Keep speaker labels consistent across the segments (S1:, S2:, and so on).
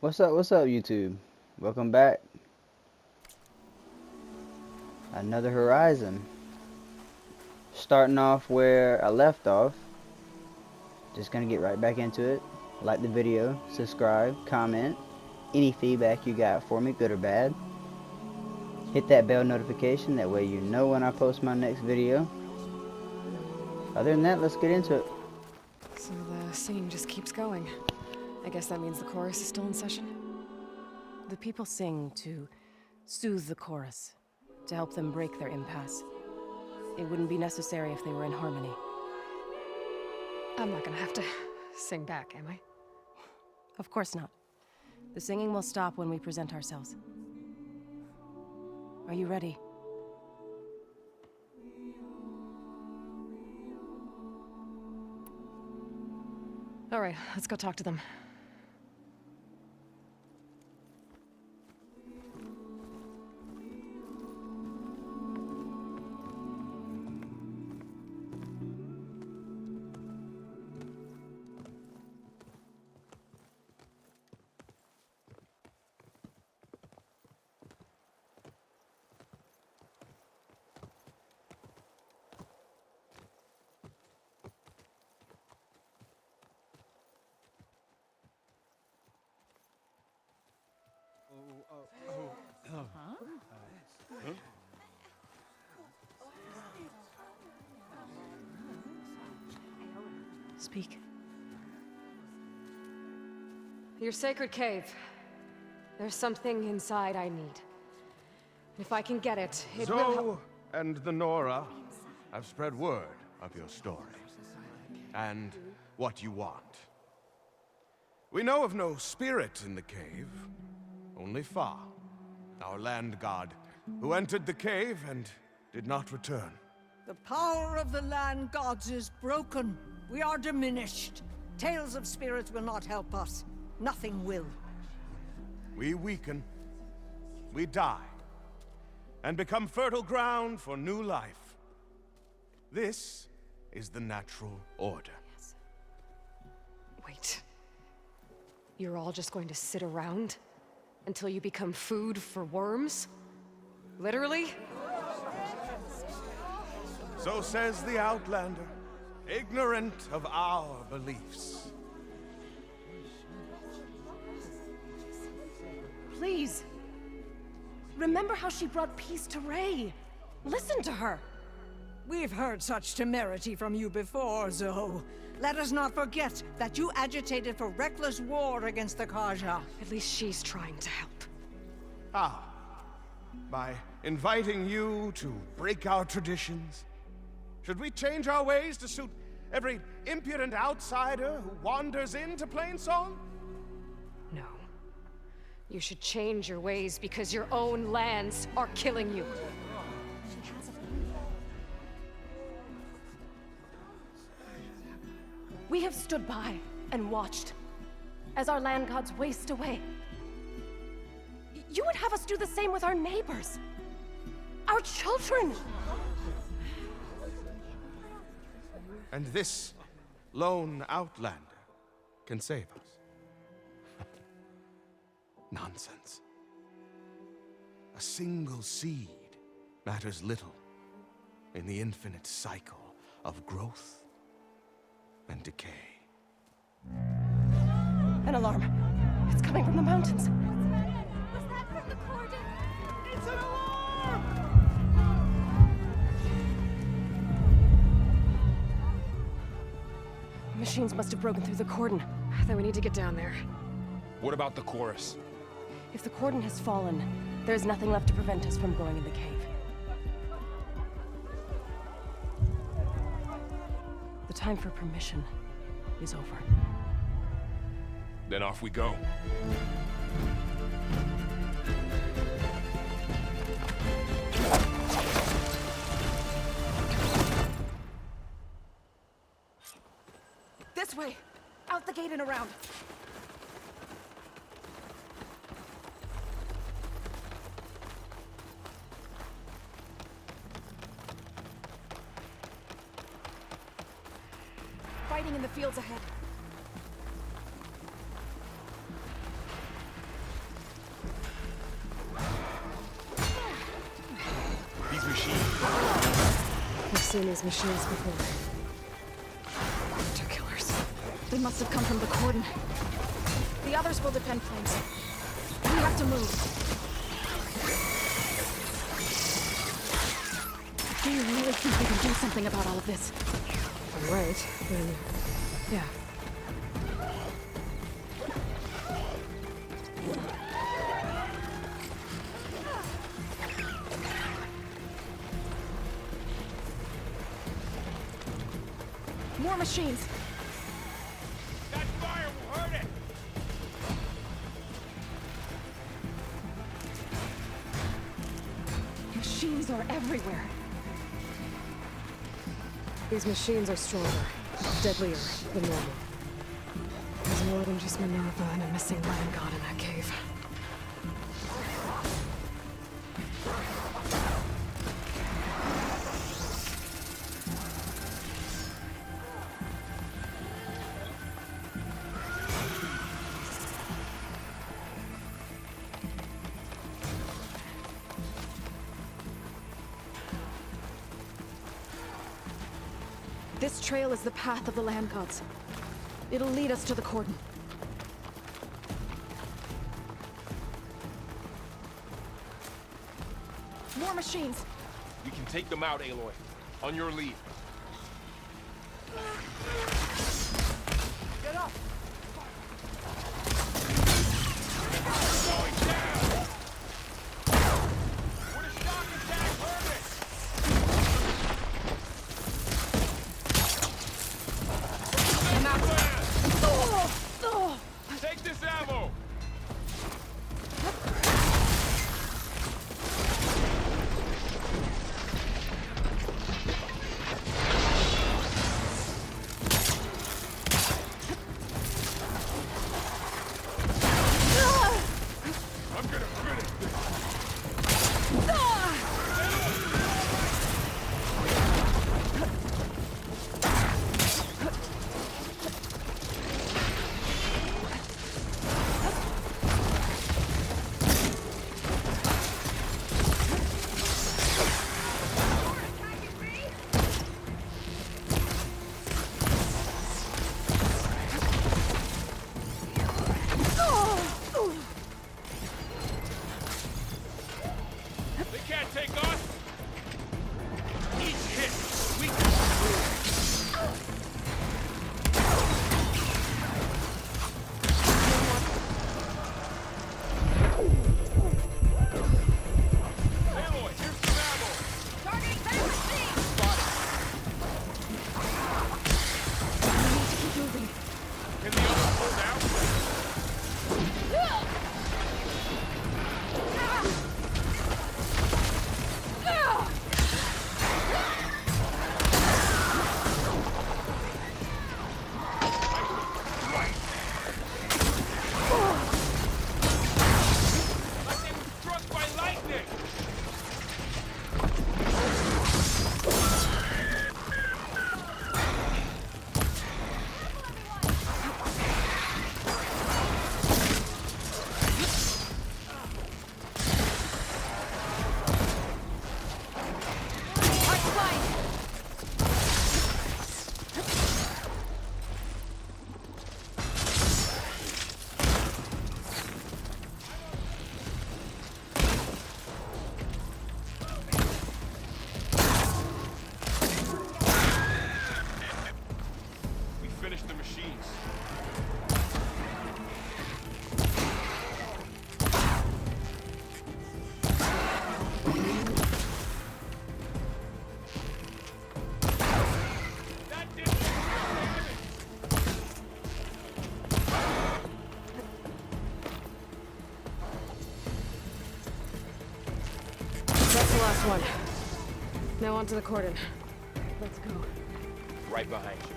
S1: What's up, YouTube? Welcome back. Another Horizon. Starting off where I left off. Just gonna get right back into it. Like the video, subscribe, comment. Any feedback you got for me, good or bad. Hit that bell notification, that way you know when I post my next video. Other than that, let's get into it.
S2: So the singing just keeps going. I guess that means the chorus is still in session?
S3: The people sing to soothe the chorus, to help them break their impasse. It wouldn't be necessary if they were in harmony.
S2: I'm not gonna have to sing back, am I?
S3: Of course not. The singing will stop when we present ourselves. Are you ready?
S2: All right, let's go talk to them.
S3: Speak.
S2: Your sacred cave. There's something inside I need. If I can get it, it will help.
S4: Zoe and the Nora have spread word of your story. And what you want. We know of no spirit in the cave. Only Fa, our land god, who entered the cave and did not return.
S5: The power of the land gods is broken. We are diminished. Tales of spirits will not help us. Nothing will.
S4: We weaken, we die, and become fertile ground for new life. This is the natural order.
S2: Wait. You're all just going to sit around until you become food for worms? Literally?
S4: So says the Outlander, ignorant of our beliefs.
S3: Please. Remember how she brought peace to Ray. Listen to her.
S5: We've heard such temerity from you before, Zoe. Let us not forget that you agitated for reckless war against the Kaja.
S2: At least she's trying to help.
S4: Ah, by inviting you to break our traditions? Should we change our ways to suit every impudent outsider who wanders into Plainsong?
S2: No. You should change your ways because your own lands are killing you.
S3: We have stood by and watched as our land gods waste away. You would have us do the same with our neighbors, our children.
S4: And this lone outlander can save us. Nonsense. A single seed matters little in the infinite cycle of growth and decay.
S3: An alarm. It's coming from the mountains.
S6: Was that from the cordon? It's an alarm!
S3: Machines must have broken through the cordon.
S2: Then we need to get down there.
S7: What about the chorus?
S3: If the cordon has fallen, there's nothing left to prevent us from going in the cave. The time for permission is over.
S7: Then off we go.
S3: This way! Out the gate and around! Fighting in the fields ahead.
S2: seen these machines before. Hunter killers.
S6: They must have come from the cordon. The others will defend flames. We have to move. Do you really think we can do something about all of this?
S2: If I'm right, then yeah.
S6: More machines.
S7: That fire will hurt it!
S6: Machines are everywhere.
S2: These machines are stronger, deadlier than normal. There's more than just Minerva and a missing land god in that cave.
S6: This trail is the path of the land gods. It'll lead us to the cordon. More machines!
S7: We can take them out, Aloy. On your lead.
S6: Get up!
S7: Going down! What a shock attack, Hermit!
S6: I'm out! Oh! Oh!
S7: Take this ammo! I'm gonna finish this! They can't take us! Each hit weakens. Aloy, here's some ammo!
S6: Targeting that machine!
S7: Spotted.
S6: We need to keep moving.
S7: Can the others hold out? Like they were struck by lightning!
S6: Our flight!
S7: We finished the machines. That didn't do damage!
S2: That's the last one. Now onto the cordon. Let's go.
S7: Right behind you.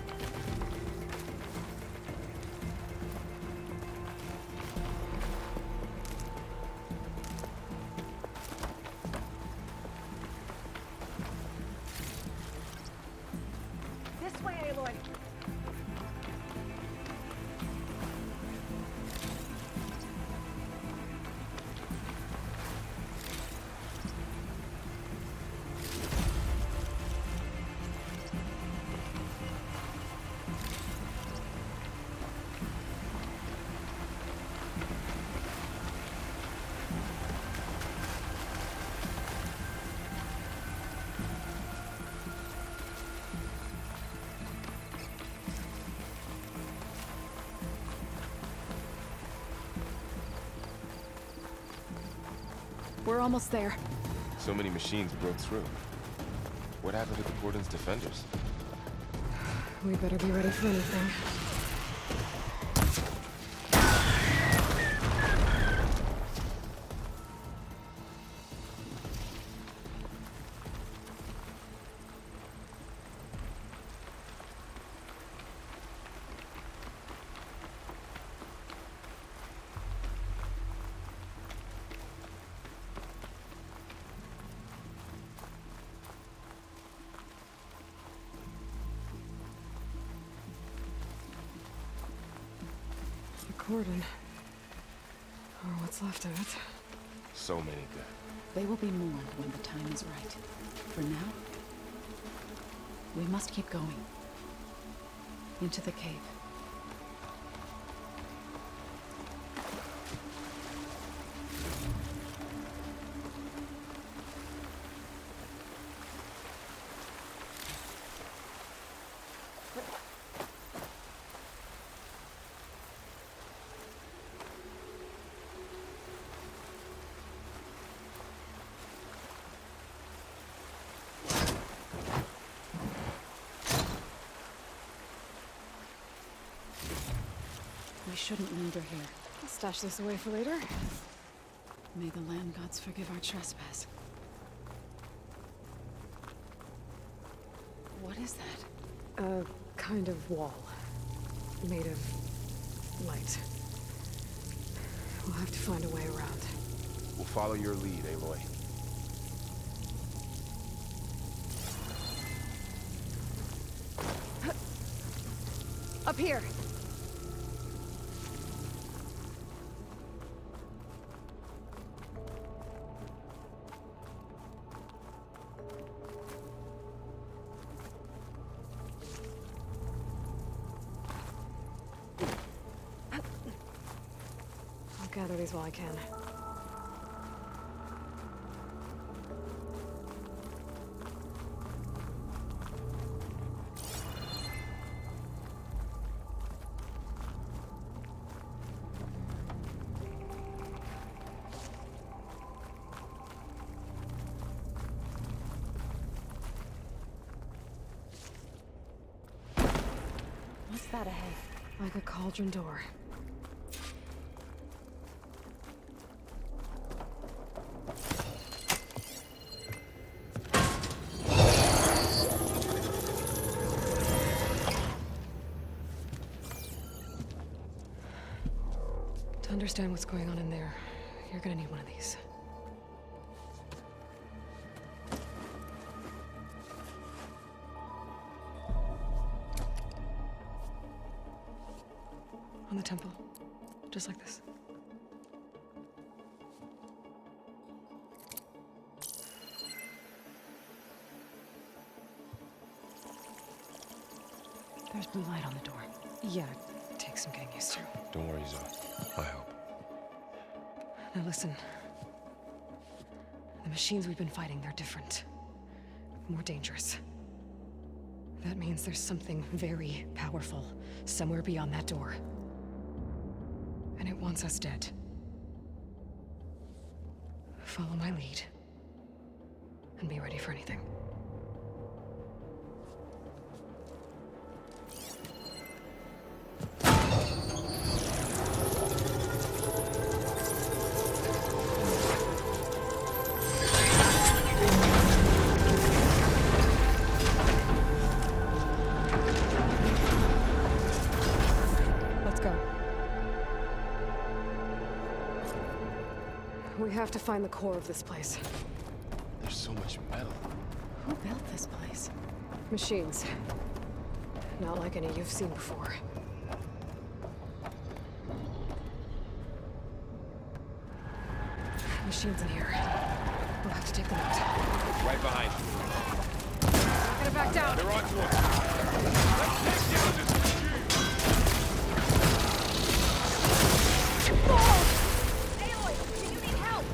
S6: This way, Aloy! We're almost there.
S8: So many machines broke through. What happened to the Cordon's defenders?
S2: We better be ready for anything. Cordon. Or what's left of it.
S8: So many dead.
S9: They will be mourned when the time is right. For now, we must keep going. Into the cave. We shouldn't linger here.
S2: I'll stash this away for later.
S9: May the land gods forgive our trespass. What is that?
S2: A kind of wall. Made of light. We'll have to find a way around.
S8: We'll follow your lead, Aloy.
S2: Up here! I'll gather these while I can.
S9: What's that ahead?
S2: Like a cauldron door. To understand what's going on in there, you're gonna need one of these. On the temple. Just like this.
S9: There's blue light on the door.
S2: Yeah, it takes some getting used to.
S8: Don't worry, Zoe. I help.
S2: Now listen. The machines we've been fighting, they're different. More dangerous. That means there's something very powerful somewhere beyond that door. And it wants us dead. Follow my lead. And be ready for anything. Let's go. We have to find the core of this place.
S8: There's so much metal.
S9: Who built this place?
S2: Machines. Not like any you've seen before. Machines in here. We'll have to take them out.
S7: Right behind.
S2: Not gonna back down.
S7: They're onto us. Let's take down this machine.
S6: Aloy, do you need help?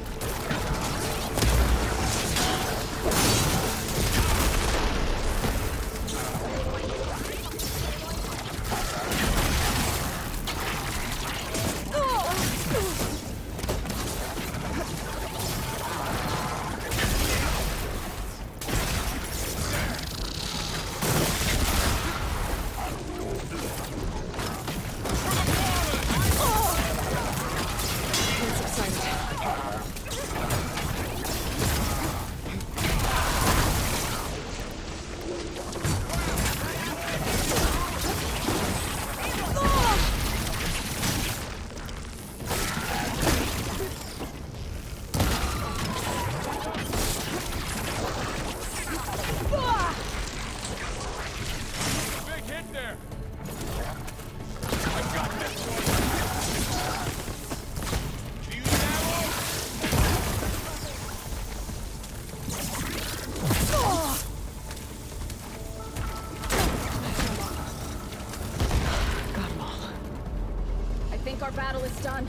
S6: battle is done.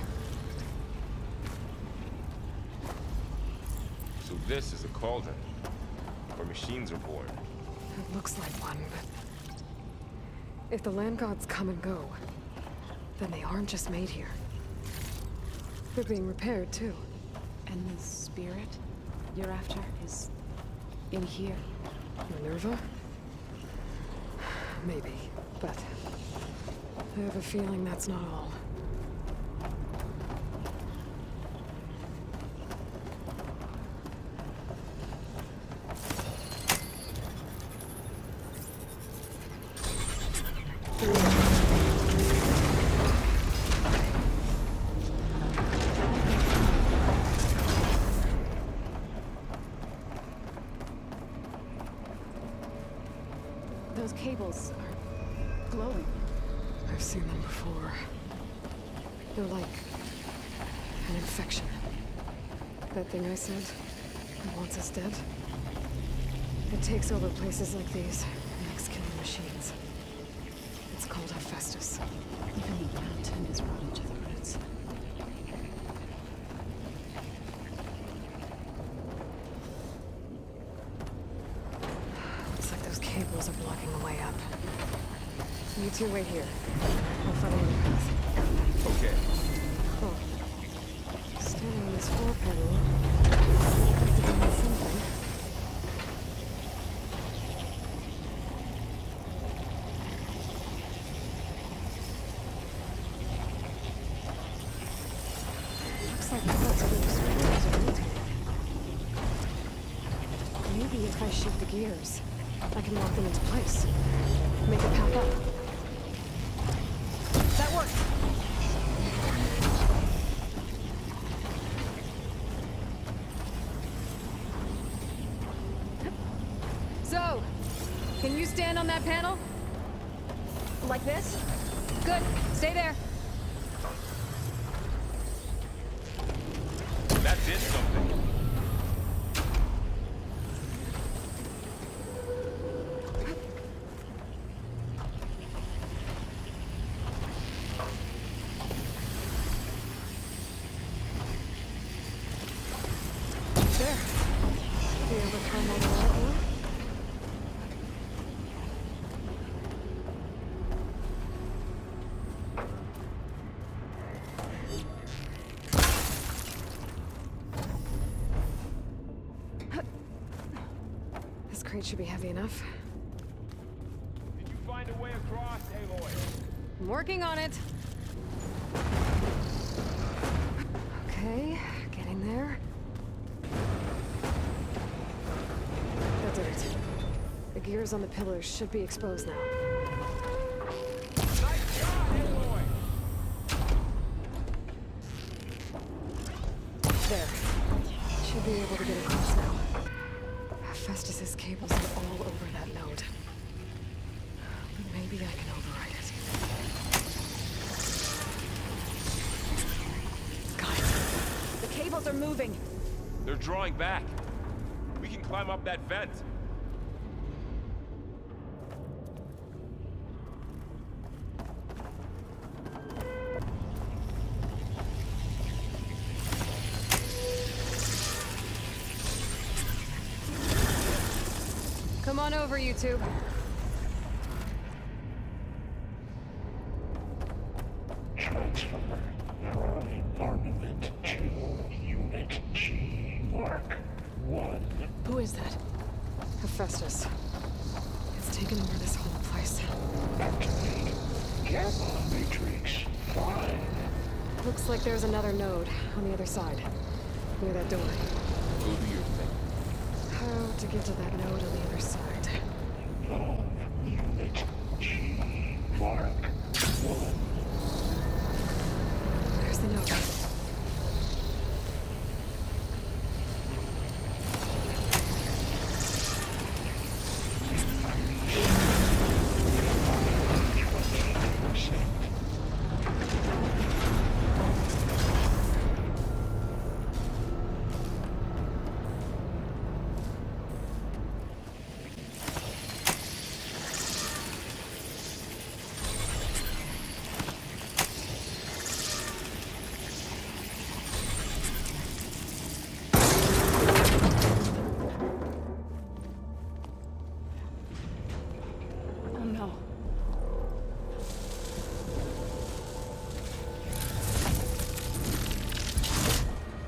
S8: So this is a cauldron, where machines are born.
S2: It looks like one, but... if the land gods come and go, then they aren't just made here. They're being repaired, too.
S3: And the spirit you're after is in here.
S2: Minerva? Maybe, but... I have a feeling that's not all.
S3: Those cables are glowing.
S2: I've seen them before. They're like an infection. That thing I said, that wants us dead. It takes over places like these, makes killing machines. It's called Hephaestus.
S9: Even the mountain is rotten to the roots.
S2: Looks like those cables are blocking the way up. You two wait here. I'll find another path.
S8: Okay.
S2: Oh. Standing on this floor panel. Like to do something. Looks like parts of those screws are rotating. Maybe if I shift the gears, I can lock them into place. Make a path up. That worked! Zoe! Can you stand on that panel? Like this? Good. Stay there.
S8: That did something.
S2: There. You ever climb on the wall? This crate should be heavy enough.
S7: Did you find a way across, Aloy?
S2: I'm working on it. Okay, getting there. That did it. The gears on the pillars should be exposed now.
S7: Nice shot, Aloy!
S2: There. Should be able to get across now. Festus's cables are all over that node. But maybe I can override it. Got it.
S6: The cables are moving.
S8: They're drawing back. We can climb up that vent.
S2: Come on over, you two.
S10: Transfer from armament to Unit G Mark 1.
S3: Who is that?
S2: Hephaestus. It's taken over this whole place.
S10: Activate Gamma Matrix 5.
S2: Looks like there's another node on the other side. Near that door.
S8: Go do your thing.
S2: How to get to that node on the other side?
S10: Involve Unit G Mark 1.
S2: There's the node.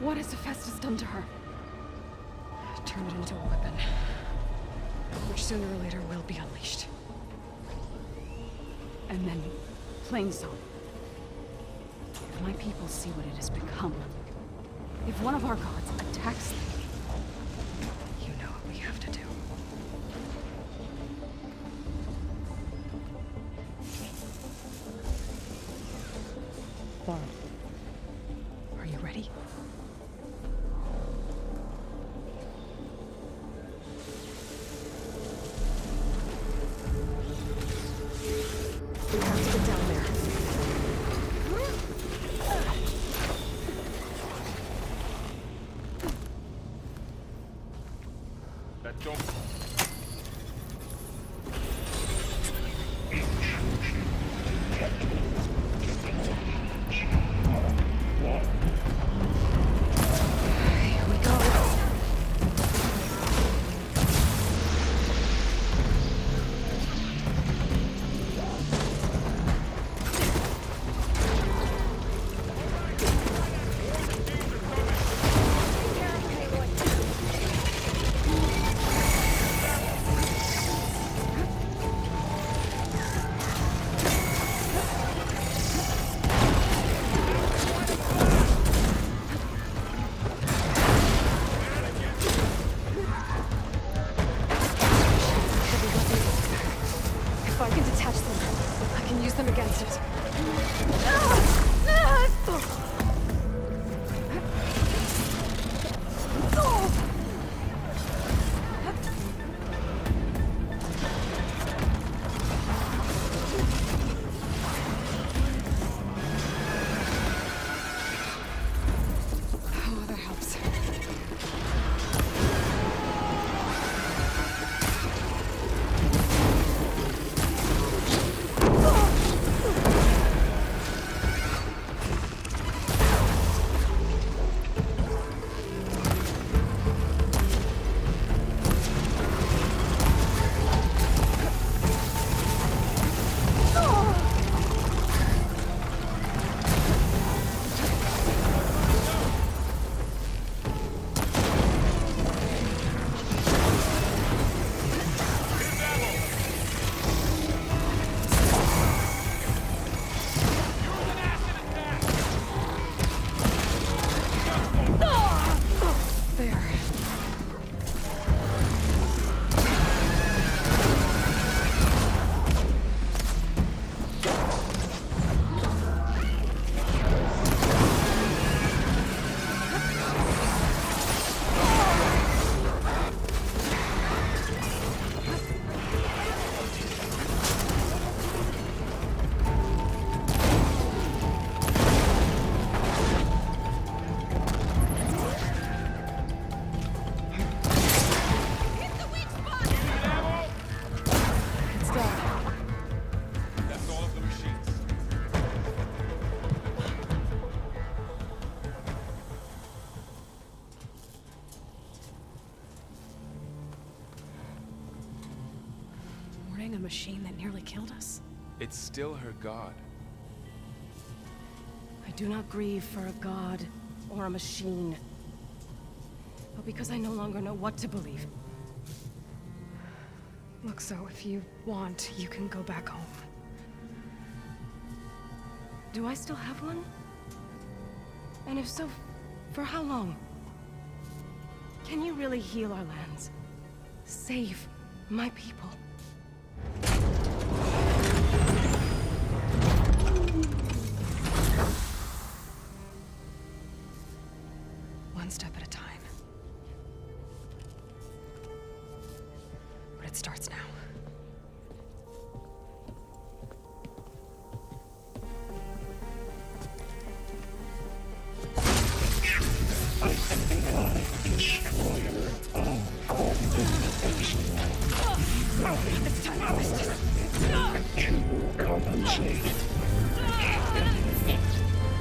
S6: What has Hephaestus done to her?
S2: Turn it into a weapon, which sooner or later will be unleashed.
S9: And then Plainsong. If my people see what it has become, if one of our gods attacks them,
S2: You know what we have to do. Are you ready? We have to get down there.
S8: That don't...
S2: Here we go. If I can detach them, I can use them against it. Oh, that helps. There. It's done.
S8: That's all of the machines.
S2: Warning a machine that nearly killed us?
S8: It's still her god.
S3: I do not grieve for a god or a machine, but because I no longer know what to believe.
S2: Look, so if you want, you can go back home.
S3: Do I still have one? And if so, for how long? Can you really heal our lands? Save my people?
S2: One step at a time. But it starts now.
S10: Destroyer of to compensate.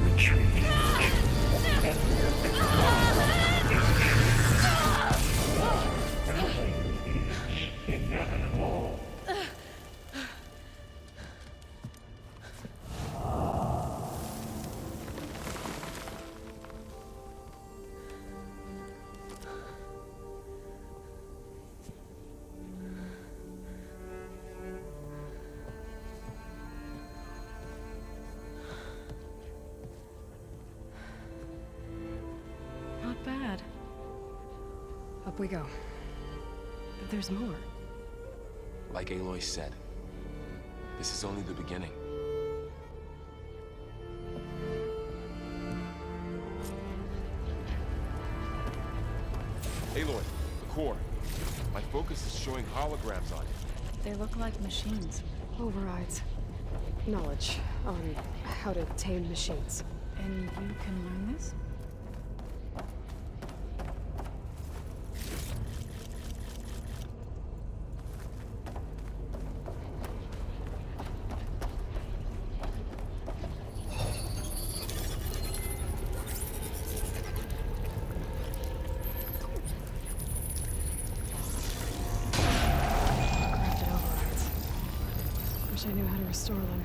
S10: Retreat. Inevitable.
S2: Up we go.
S3: There's more.
S8: Like Aloy said, this is only the beginning. Aloy, the core. My focus is showing holograms on it.
S9: They look like machines.
S2: Overrides. Knowledge on how to tame machines.
S9: And you can learn this?
S2: Crafted overrides. Wish I knew how to restore them.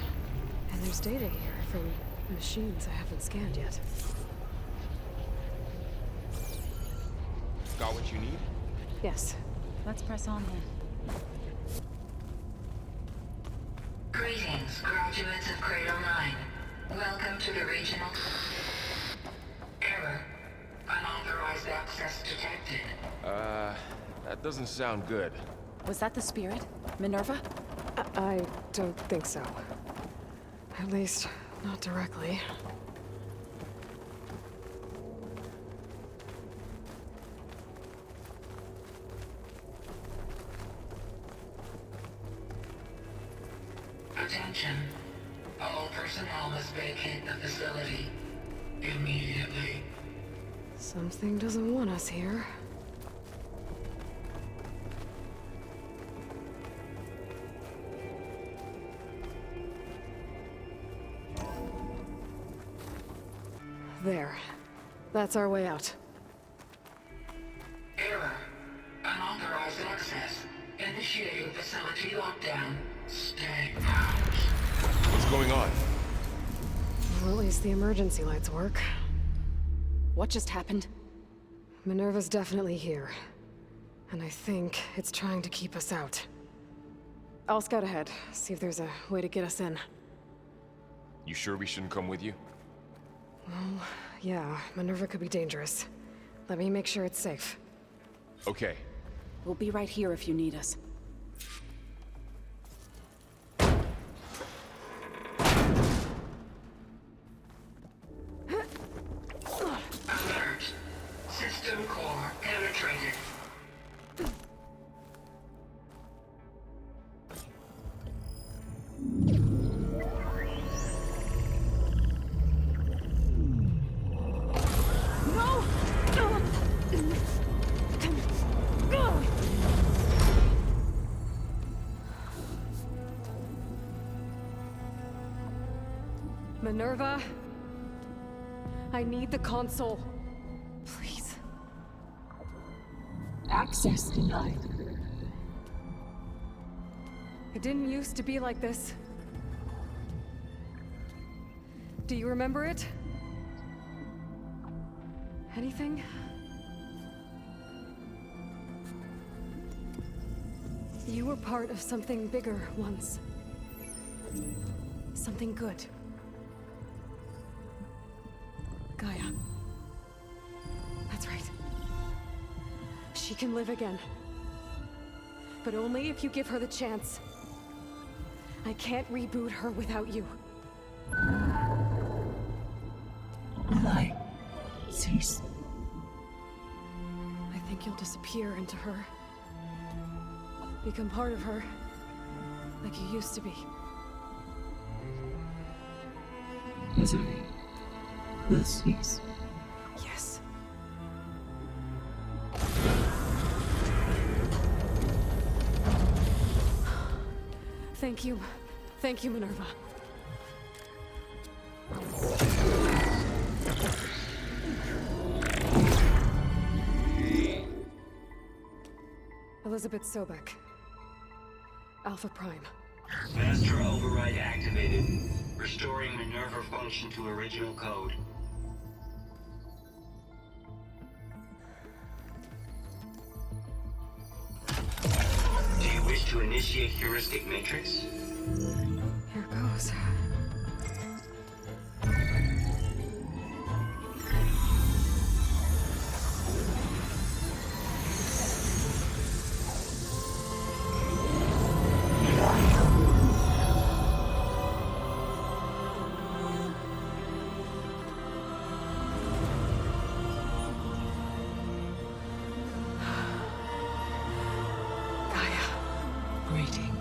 S2: And there's data here from machines I haven't scanned yet.
S8: Got what you need?
S2: Yes.
S9: Let's press on then.
S11: Greetings, graduates of Cradle 9. Welcome to the regional... Error. Unauthorized access detected.
S8: That doesn't sound good.
S9: Was that the spirit? Minerva?
S2: I don't think so. At least, not directly.
S11: Attention. All personnel must vacate the facility immediately.
S2: Something doesn't want us here. There. That's our way out.
S11: Error. Unauthorized access. Initiating facility lockdown. Stay out.
S8: What's going on?
S2: Well, at least the emergency lights work.
S9: What just happened?
S2: Minerva's definitely here. And I think it's trying to keep us out. I'll scout ahead, see if there's a way to get us in.
S8: You sure we shouldn't come with you?
S2: Well, yeah, Minerva could be dangerous. Let me make sure it's safe.
S8: Okay.
S9: We'll be right here if you need us.
S11: Alert. System core penetrated.
S2: Minerva? I need the console. Please.
S10: Access denied.
S2: It didn't used to be like this. Do you remember it? Anything? You were part of something bigger once. Something good. Gaia. That's right. She can live again. But only if you give her the chance. I can't reboot her without you.
S10: Light. Cease.
S2: I think you'll disappear into her. Become part of her. Like you used to be.
S10: Misery. Will cease.
S2: Yes. Thank you. Thank you, Minerva. Elizabeth Sobek. Alpha Prime.
S11: Master override activated. Restoring Minerva function to original code. Do you wish to initiate heuristic matrix?
S2: Here goes.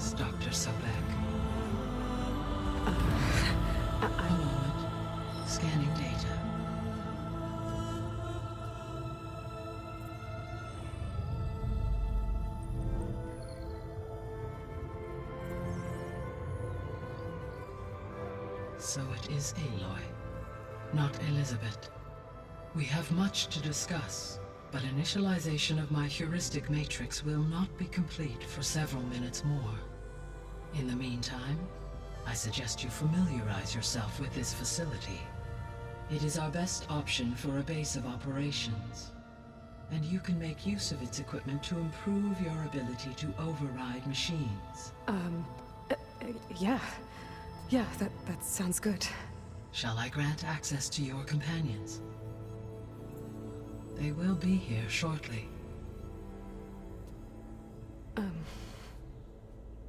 S12: this, Dr. Sobek? A moment. Scanning data. So it is Aloy, not Elizabeth. We have much to discuss, but initialization of my heuristic matrix will not be complete for several minutes more. In the meantime, I suggest you familiarize yourself with this facility. It is our best option for a base of operations, and you can make use of its equipment to improve your ability to override machines.
S2: Yeah. Yeah, that sounds good.
S12: Shall I grant access to your companions? They will be here shortly.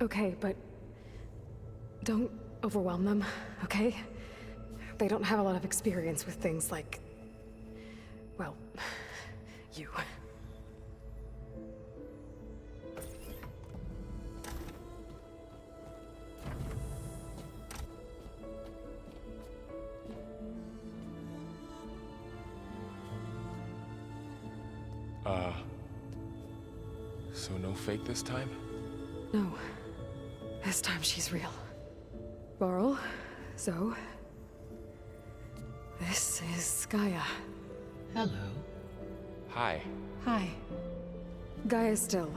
S2: Okay, but don't overwhelm them, okay? They don't have a lot of experience with things like, well, you.
S8: So no fake this time?
S2: No. This time she's real. Laurel, Zoe. This is Gaia.
S12: Hello.
S8: Hi.
S2: Hi. Gaia's still,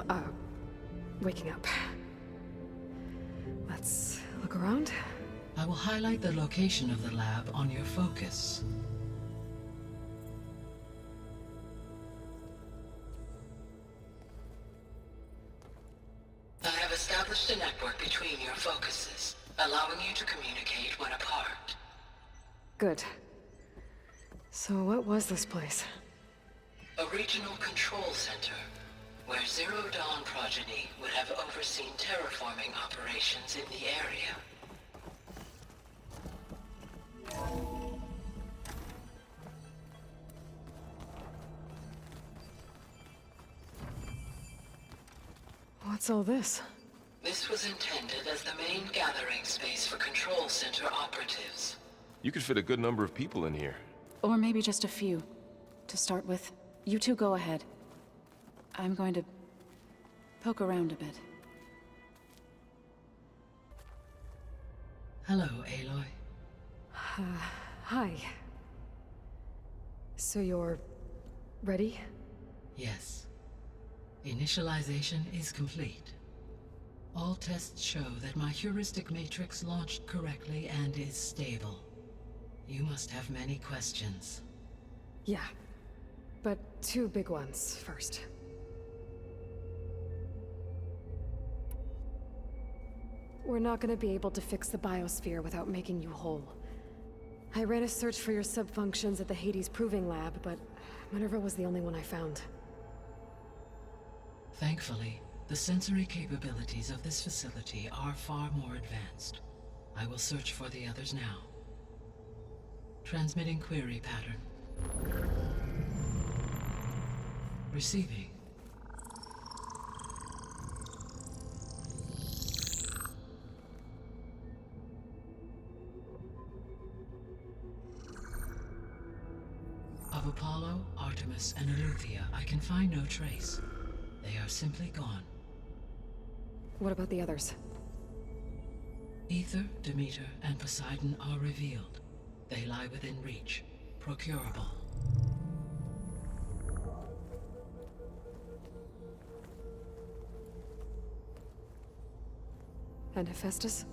S2: waking up. Let's look around.
S12: I will highlight the location of the lab on your focus. I have established a network between your focuses, allowing you to communicate when apart.
S2: Good. So what was this place?
S12: A regional control center, where Zero Dawn progeny would have overseen terraforming operations in the area.
S2: What's all this?
S12: This was intended as the main gathering space for control center operatives.
S8: You could fit a good number of people in here.
S9: Or maybe just a few. To start with, you two go ahead. I'm going to poke around a bit.
S12: Hello, Aloy.
S2: Hi. So you're ready?
S12: Yes. Initialization is complete. All tests show that my heuristic matrix launched correctly and is stable. You must have many questions.
S2: Yeah. But two big ones first. We're not gonna be able to fix the biosphere without making you whole. I ran a search for your subfunctions at the Hades Proving Lab, but Minerva was the only one I found.
S12: Thankfully, the sensory capabilities of this facility are far more advanced. I will search for the others now. Transmitting query pattern. Receiving. Of Apollo, Artemis, and Eleuthia, I can find no trace. They are simply gone.
S2: What about the others?
S12: Aether, Demeter, and Poseidon are revealed. They lie within reach, procurable.
S2: And Hephaestus?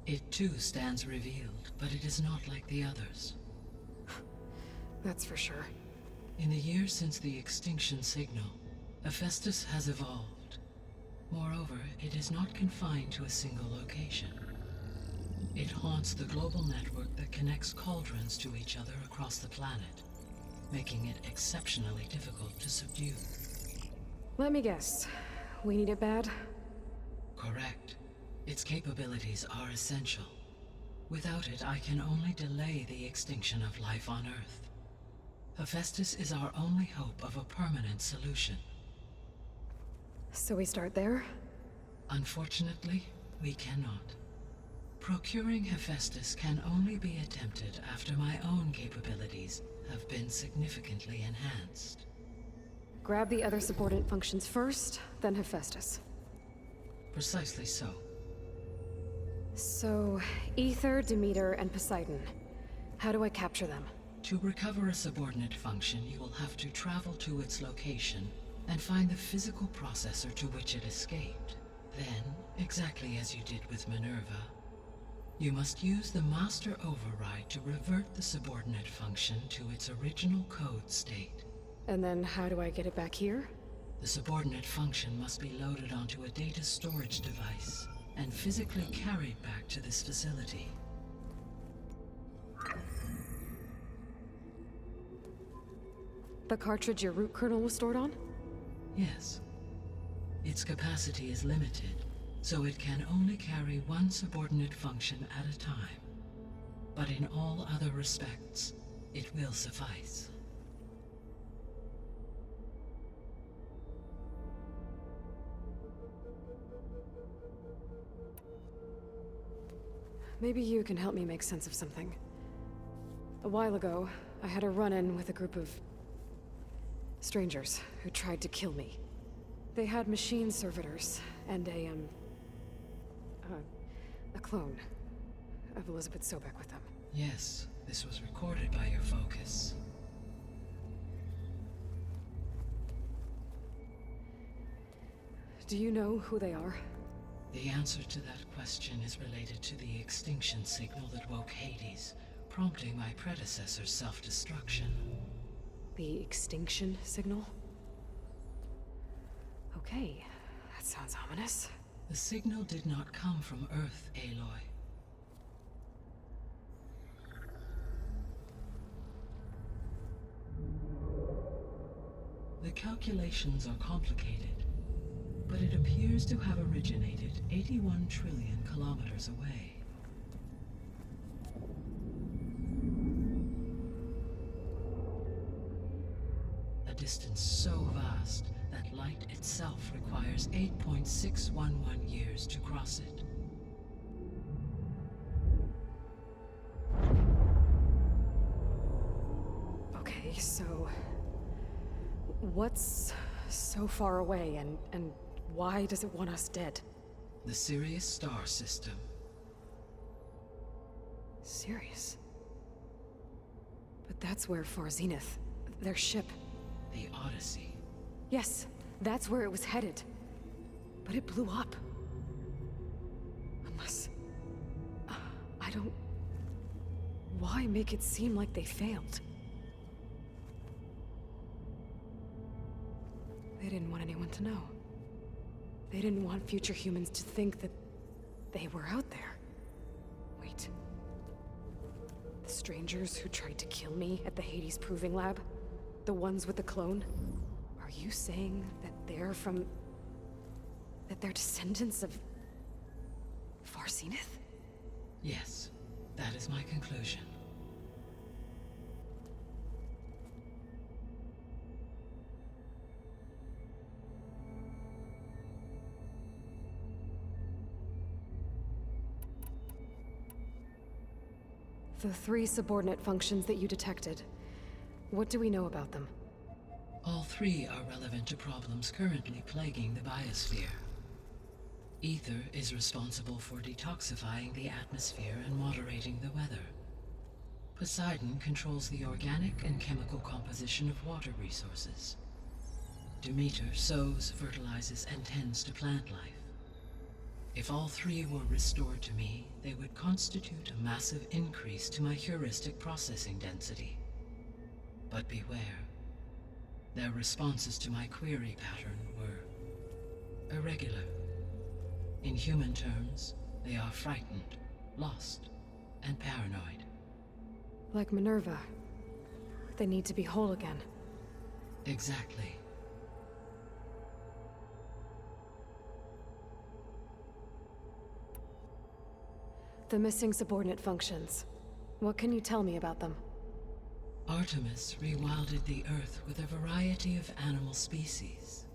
S12: It too stands revealed, but it is not like the others.
S2: That's for sure.
S12: In the years since the extinction signal, Hephaestus has evolved. Moreover, it is not confined to a single location. It haunts the global network that connects cauldrons to each other across the planet, making it exceptionally difficult to subdue.
S2: Let me guess. We need it bad?
S12: Correct. Its capabilities are essential. Without it, I can only delay the extinction of life on Earth. Hephaestus is our only hope of a permanent solution.
S2: So we start there?
S12: Unfortunately, we cannot. Procuring Hephaestus can only be attempted after my own capabilities have been significantly enhanced.
S2: Grab the other subordinate functions first, then Hephaestus.
S12: Precisely so.
S2: So, Aether, Demeter, and Poseidon. How do I capture them?
S12: To recover a subordinate function, you will have to travel to its location and find the physical processor to which it escaped. Then, exactly as you did with Minerva, you must use the Master Override to revert the subordinate function to its original code state.
S2: And then how do I get it back here?
S12: The subordinate function must be loaded onto a data storage device and physically carried back to this facility.
S2: The cartridge your root kernel was stored on?
S12: Yes. Its capacity is limited, so it can only carry one subordinate function at a time. But in all other respects, it will suffice.
S2: Maybe you can help me make sense of something. A while ago, I had a run-in with a group of strangers who tried to kill me. They had machine servitors and a clone of Elizabeth Sobek with them.
S12: Yes, this was recorded by your focus.
S2: Do you know who they are?
S12: The answer to that question is related to the extinction signal that woke Hades, prompting my predecessor's self-destruction.
S2: The extinction signal? Okay, that sounds ominous.
S12: The signal did not come from Earth, Aloy. The calculations are complicated, but it appears to have originated 81 trillion kilometers away. A distance so vast that light itself requires 8.611 years to cross it.
S2: Okay, so what's so far away and why does it want us dead?
S12: The Sirius star system.
S2: Sirius? But that's where Far Zenith, their ship.
S12: The Odyssey.
S2: Yes, that's where it was headed. But it blew up. Unless... I don't... Why make it seem like they failed? They didn't want anyone to know. They didn't want future humans to think that they were out there. Wait. The strangers who tried to kill me at the Hades Proving Lab? The ones with the clone? Are you saying that they're from... that they're descendants of... Far Zenith?
S12: Yes, that is my conclusion.
S2: The 3 subordinate functions that you detected. What do we know about them?
S12: All 3 are relevant to problems currently plaguing the biosphere. Aether is responsible for detoxifying the atmosphere and moderating the weather. Poseidon controls the organic and chemical composition of water resources. Demeter sows, fertilizes, and tends to plant life. If all 3 were restored to me, they would constitute a massive increase to my heuristic processing density. But beware. Their responses to my query pattern were irregular. In human terms, they are frightened, lost, and paranoid.
S2: Like Minerva. They need to be whole again.
S12: Exactly.
S2: The missing subordinate functions. What can you tell me about them?
S12: Artemis rewilded the Earth with a variety of animal species.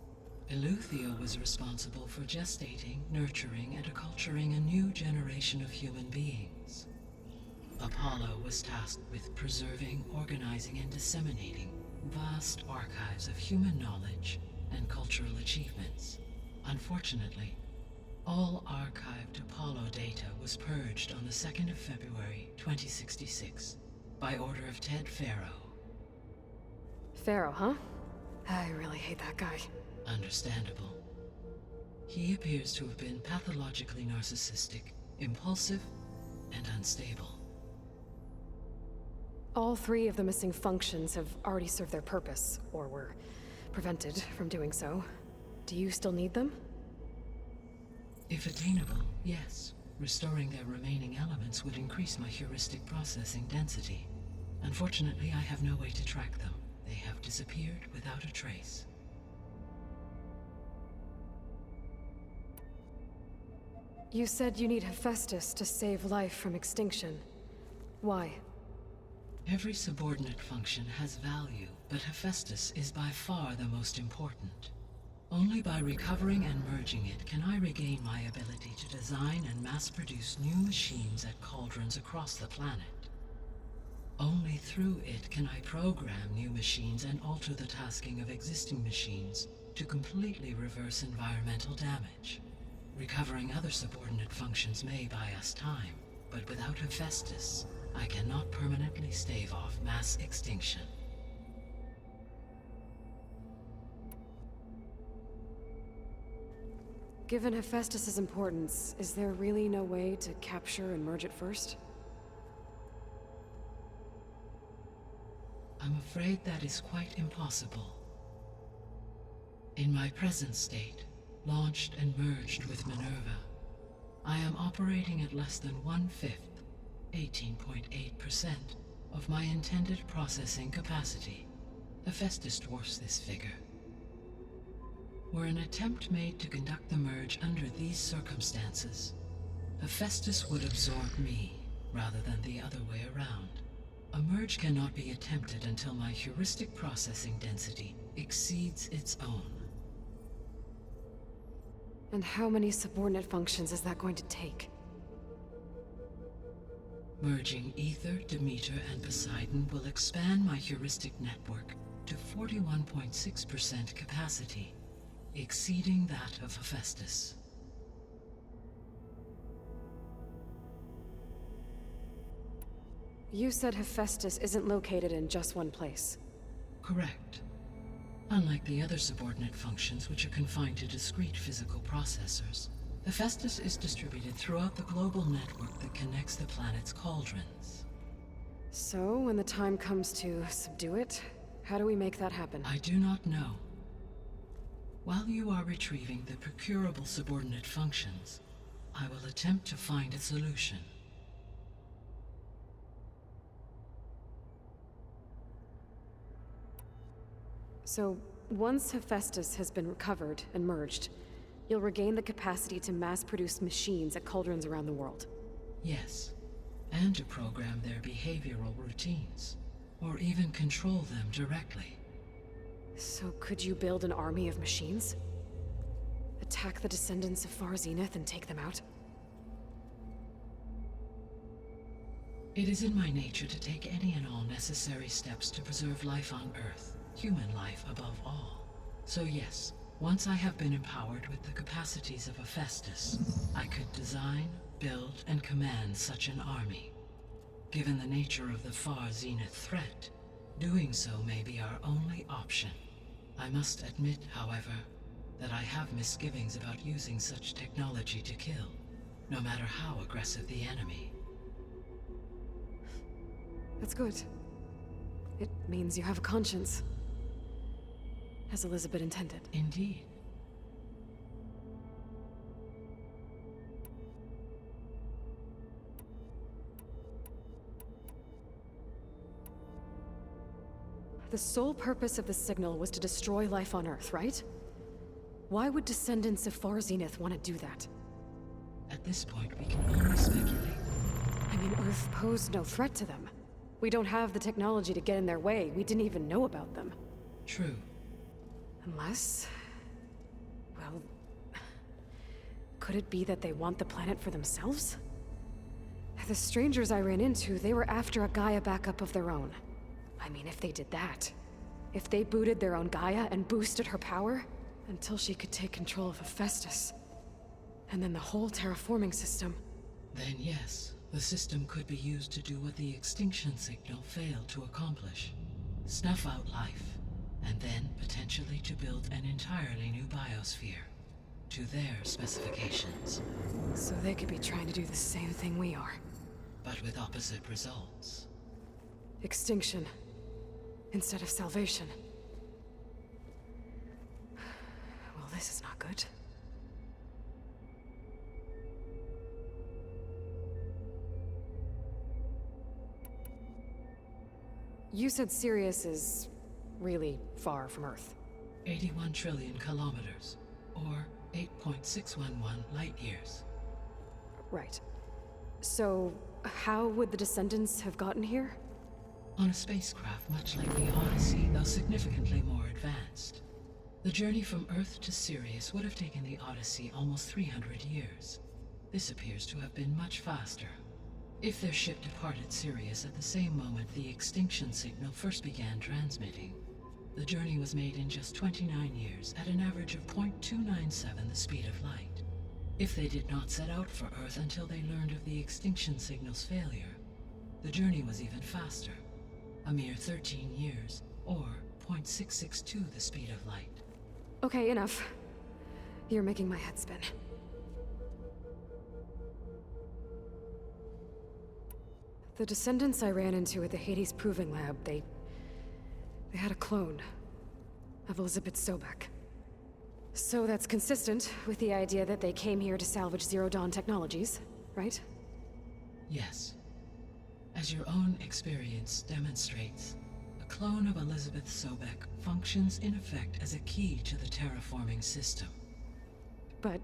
S12: Eleuthia was responsible for gestating, nurturing, and acculturating a new generation of human beings. Apollo was tasked with preserving, organizing, and disseminating vast archives of human knowledge and cultural achievements. Unfortunately, all archived Apollo data was purged on the 2nd of February, 2066, by order of Ted Faro.
S2: Pharaoh, huh? I really hate that guy.
S12: Understandable. He appears to have been pathologically narcissistic, impulsive, and unstable.
S2: All 3 of the missing functions have already served their purpose, or were prevented from doing so. Do you still need them?
S12: If attainable, yes. Restoring their remaining elements would increase my heuristic processing density. Unfortunately, I have no way to track them. They have disappeared without a trace.
S2: You said you need Hephaestus to save life from extinction. Why?
S12: Every subordinate function has value, but Hephaestus is by far the most important. Only by recovering and merging it can I regain my ability to design and mass-produce new machines at cauldrons across the planet. Only through it can I program new machines and alter the tasking of existing machines to completely reverse environmental damage. Recovering other subordinate functions may buy us time, but without Hephaestus, I cannot permanently stave off mass extinction.
S2: Given Hephaestus's importance, is there really no way to capture and merge it first?
S12: I'm afraid that is quite impossible. In my present state, launched and merged with Minerva, I am operating at less than 1/5, 18.8%, of my intended processing capacity. Hephaestus dwarfs this figure. Were an attempt made to conduct the merge under these circumstances, Hephaestus would absorb me, rather than the other way around. A merge cannot be attempted until my heuristic processing density exceeds its own.
S2: And how many subordinate functions is that going to take?
S12: Merging Ether, Demeter, and Poseidon will expand my heuristic network to 41.6% capacity, exceeding that of Hephaestus.
S2: You said Hephaestus isn't located in just one place.
S12: Correct. Unlike the other subordinate functions, which are confined to discrete physical processors, Hephaestus is distributed throughout the global network that connects the planet's cauldrons.
S2: So, when the time comes to subdue it, how do we make that happen?
S12: I do not know. While you are retrieving the procurable subordinate functions, I will attempt to find a solution.
S2: So, once Hephaestus has been recovered and merged, you'll regain the capacity to mass-produce machines at cauldrons around the world.
S12: Yes, and to program their behavioral routines, or even control them directly.
S2: So could you build an army of machines? Attack the descendants of Far Zenith and take them out?
S12: It is in my nature to take any and all necessary steps to preserve life on Earth, human life above all. So yes, once I have been empowered with the capacities of Hephaestus, I could design, build, and command such an army. Given the nature of the Far Zenith threat, doing so may be our only option. I must admit, however, that I have misgivings about using such technology to kill, no matter how aggressive the enemy.
S2: That's good. It means you have a conscience. As Elizabeth intended.
S12: Indeed.
S2: The sole purpose of the signal was to destroy life on Earth, right? Why would descendants of Far Zenith want to do that?
S12: At this point, we can only speculate.
S2: I mean, Earth posed no threat to them. We don't have the technology to get in their way. We didn't even know about them.
S12: True.
S2: Unless... Well, could it be that they want the planet for themselves? The strangers I ran into, they were after a Gaia backup of their own. I mean, if they did that, if they booted their own Gaia and boosted her power until she could take control of Hephaestus, and then the whole terraforming system.
S12: Then yes, the system could be used to do what the extinction signal failed to accomplish. Snuff out life, and then potentially to build an entirely new biosphere, to their specifications.
S2: So they could be trying to do the same thing we are.
S12: But with opposite results.
S2: Extinction, instead of salvation. Well, this is not good. You said Sirius is really far from Earth.
S12: 81 trillion kilometers, or 8.611 light years.
S2: Right. So, how would the Descendants have gotten here?
S12: On a spacecraft much like the Odyssey, though significantly more advanced. The journey from Earth to Sirius would have taken the Odyssey almost 300 years. This appears to have been much faster. If their ship departed Sirius at the same moment the extinction signal first began transmitting, the journey was made in just 29 years at an average of 0.297 the speed of light. If they did not set out for Earth until they learned of the extinction signal's failure, the journey was even faster, a mere 13 years, or 0.662 the speed of light.
S2: Okay, enough. You're making my head spin. The Descendants I ran into at the Hades Proving Lab, they had a clone of Elizabeth Sobek. So that's consistent with the idea that they came here to salvage Zero Dawn technologies, right?
S12: Yes. As your own experience demonstrates, a clone of Elizabeth Sobek functions in effect as a key to the terraforming system.
S2: But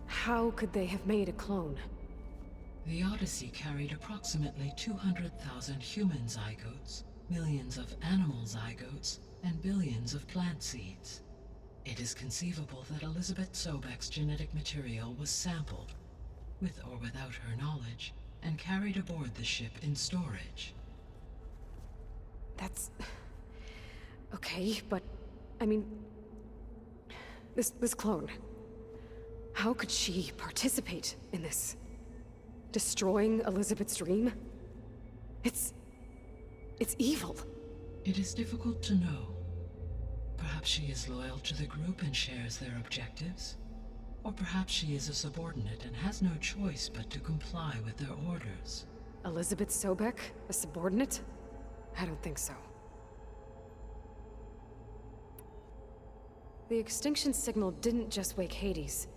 S2: how could they have made a clone?
S12: The Odyssey carried approximately 200,000 human zygotes, millions of animal zygotes, and billions of plant seeds. It is conceivable that Elizabeth Sobek's genetic material was sampled, with or without her knowledge, and carried aboard the ship in storage.
S2: That's... okay, but... I mean... This clone... how could she participate in this? Destroying Elizabeth's dream? It's evil.
S12: It is difficult to know. Perhaps she is loyal to the group and shares their objectives. Or perhaps she is a subordinate and has no choice but to comply with their orders.
S2: Elizabeth Sobek? A subordinate? I don't think so. The extinction signal didn't just wake Hades.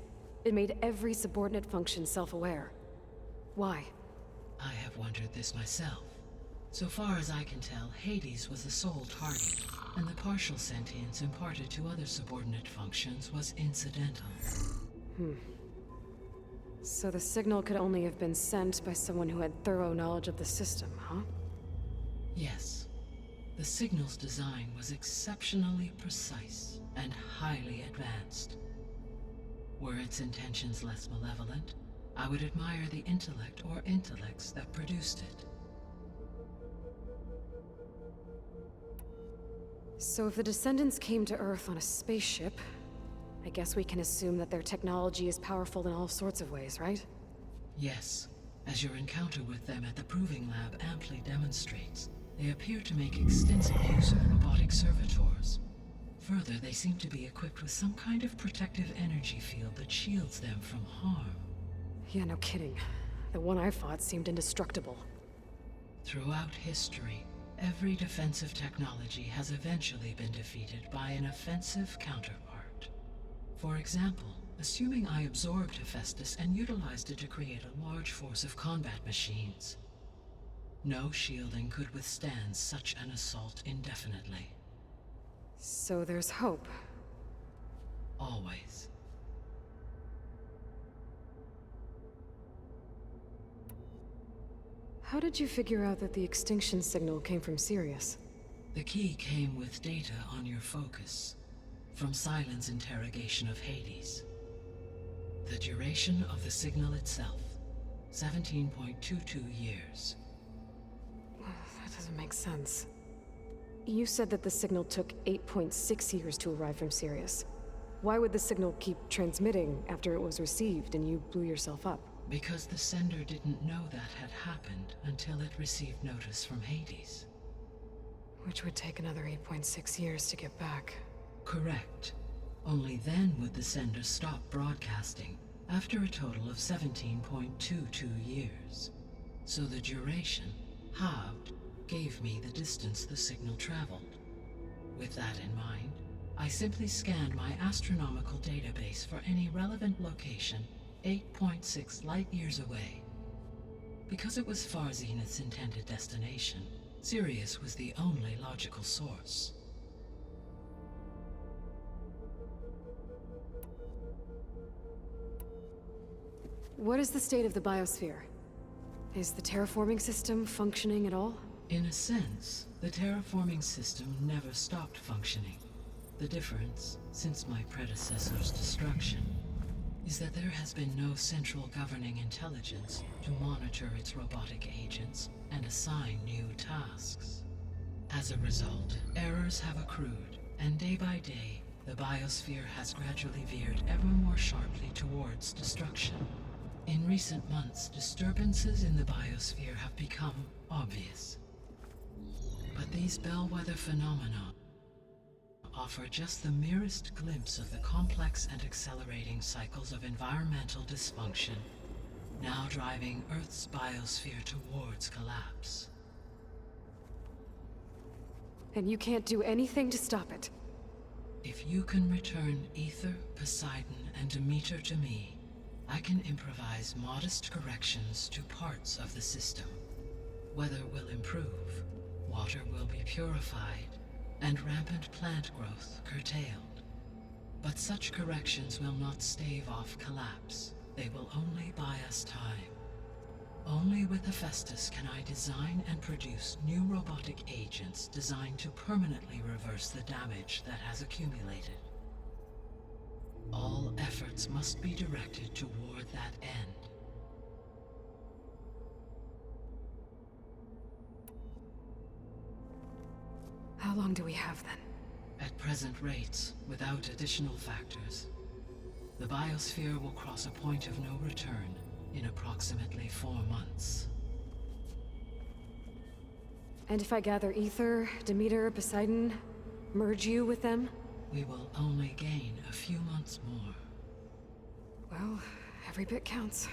S2: It made every subordinate function self-aware. Why?
S12: I have wondered this myself. So far as I can tell, Hades was the sole target, and the partial sentience imparted to other subordinate functions was incidental.
S2: So the signal could only have been sent by someone who had thorough knowledge of the system, huh?
S12: Yes. The signal's design was exceptionally precise and highly advanced. Were its intentions less malevolent, I would admire the intellect or intellects that produced it.
S2: So if the Descendants came to Earth on a spaceship, I guess we can assume that their technology is powerful in all sorts of ways, right?
S12: Yes. As your encounter with them at the Proving Lab amply demonstrates, they appear to make extensive use of robotic servitors. Further, they seem to be equipped with some kind of protective energy field that shields them from harm.
S2: Yeah, no kidding. The one I fought seemed indestructible.
S12: Throughout history, every defensive technology has eventually been defeated by an offensive counterpart. For example, assuming I absorbed Hephaestus and utilized it to create a large force of combat machines. No shielding could withstand such an assault indefinitely.
S2: So there's hope.
S12: Always.
S2: How did you figure out that the extinction signal came from Sirius?
S12: The key came with data on your focus. from Silent's interrogation of Hades. The duration of the signal itself, 17.22 years.
S2: That doesn't make sense. You said that the signal took 8.6 years to arrive from Sirius. Why would the signal keep transmitting after it was received and you blew yourself up?
S12: Because the sender didn't know that had happened until it received notice from Hades.
S2: Which would take another 8.6 years to get back.
S12: Correct. Only then would the sender stop broadcasting, after a total of 17.22 years. So the duration, halved, gave me the distance the signal traveled. With that in mind, I simply scanned my astronomical database for any relevant location 8.6 light-years away. Because it was far Zenith's intended destination, Sirius was the only logical source.
S2: What is the state of the biosphere? Is the terraforming system functioning at all?
S12: In a sense, the terraforming system never stopped functioning. The difference, since my predecessor's destruction, is that there has been no central governing intelligence to monitor its robotic agents and assign new tasks. As a result, errors have accrued, and day by day, the biosphere has gradually veered ever more sharply towards destruction. In recent months, disturbances in the biosphere have become obvious. But these bellwether phenomena offer just the merest glimpse of the complex and accelerating cycles of environmental dysfunction, now driving Earth's biosphere towards collapse.
S2: And you can't do anything to stop it?
S12: If you can return Aether, Poseidon, and Demeter to me, I can improvise modest corrections to parts of the system. Weather will improve, water will be purified, and rampant plant growth curtailed. But such corrections will not stave off collapse. They will only buy us time. Only with Hephaestus can I design and produce new robotic agents designed to permanently reverse the damage that has accumulated. All efforts must be directed toward that end.
S2: How long do we have then?
S12: At present rates, without additional factors, the biosphere will cross a point of no return in approximately 4 months.
S2: And if I gather Aether, Demeter, Poseidon, merge you with them?
S12: We will only gain a few months more.
S2: Well, every bit counts.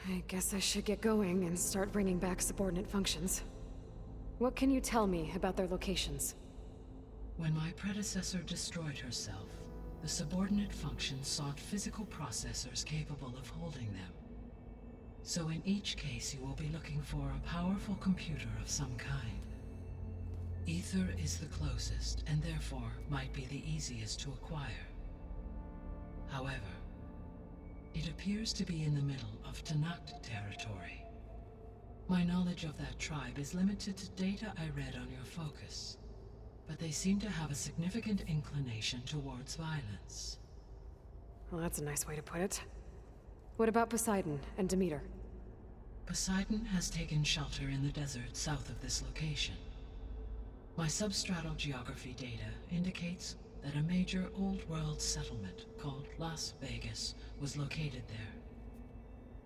S2: I guess I should get going and start bringing back subordinate functions. What can you tell me about their locations?
S12: When my predecessor destroyed herself, the subordinate functions sought physical processors capable of holding them. So in each case you will be looking for a powerful computer of some kind. Aether is the closest, and therefore might be the easiest to acquire. However, it appears to be in the middle of Tenakth territory. My knowledge of that tribe is limited to data I read on your focus, but they seem to have a significant inclination towards violence.
S2: Well, that's a nice way to put it. What about Poseidon and Demeter?
S12: Poseidon has taken shelter in the desert south of this location. My substratal geography data indicates that a major old-world settlement called Las Vegas was located there.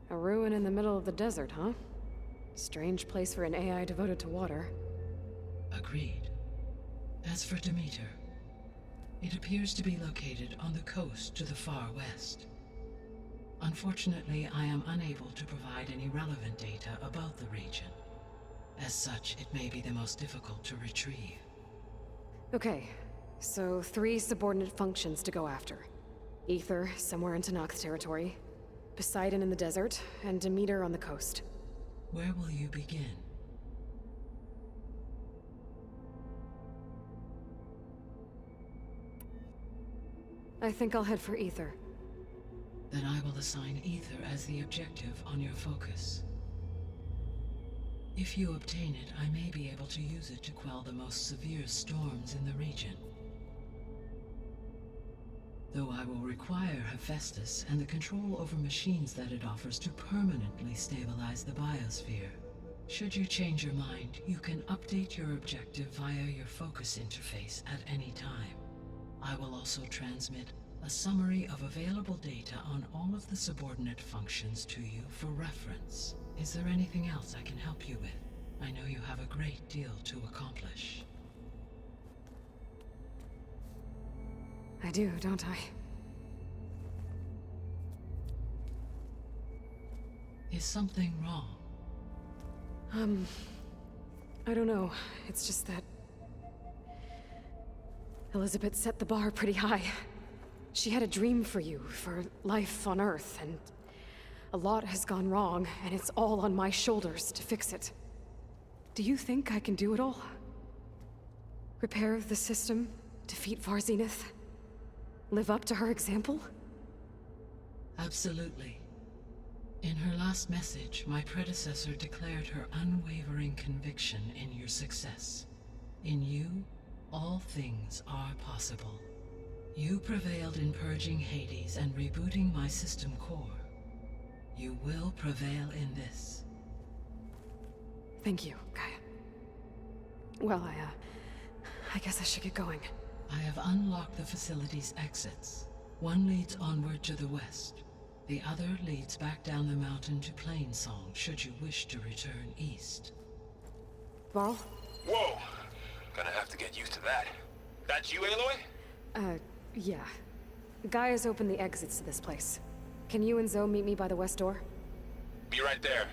S2: A ruin in the middle of the desert, huh? Strange place for an AI devoted to water.
S12: Agreed. As for Demeter, it appears to be located on the coast to the far west. Unfortunately, I am unable to provide any relevant data about the region. As such, it may be the most difficult to retrieve.
S2: Okay, so 3 subordinate functions to go after. Aether, somewhere in Tenakth territory, Poseidon in the desert, and Demeter on the coast.
S12: Where will you begin?
S2: I think I'll head for Aether.
S12: Then I will assign Aether as the objective on your focus. If you obtain it, I may be able to use it to quell the most severe storms in the region. Though I will require Hephaestus and the control over machines that it offers to permanently stabilize the biosphere. Should you change your mind, you can update your objective via your focus interface at any time. I will also transmit a summary of available data on all of the subordinate functions to you for reference. Is there anything else I can help you with? I know you have a great deal to accomplish.
S2: I do, don't I?
S12: Is something wrong?
S2: I don't know. It's just that Elizabeth set the bar pretty high. She had a dream for you, for life on Earth, and a lot has gone wrong, and it's all on my shoulders to fix it. Do you think I can do it all? Repair the system, defeat Varzenith, live up to her example?
S12: Absolutely. In her last message, my predecessor declared her unwavering conviction in your success. In you, all things are possible. You prevailed in purging Hades and rebooting my system core. You will prevail in this.
S2: Thank you, Gaia. Well, I guess I should get going.
S12: I have unlocked the facility's exits. One leads onward to the west. The other leads back down the mountain to Plainsong, should you wish to return east.
S2: Varl?
S8: Whoa! Gonna have to get used to that. That's you, Aloy?
S2: Yeah. Gaia's opened the exits to this place. Can you and Zoe meet me by the west door?
S8: Be right there.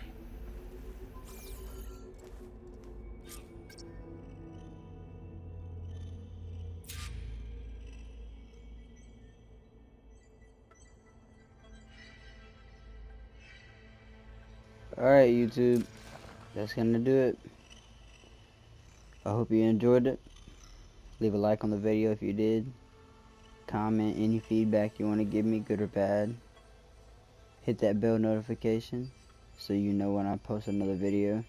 S1: Alright, YouTube. That's gonna do it. I hope you enjoyed it. Leave a like on the video if you did. Comment any feedback you want to give me, good or bad. Hit that bell notification so you know when I post another video.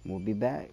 S1: We'll be back.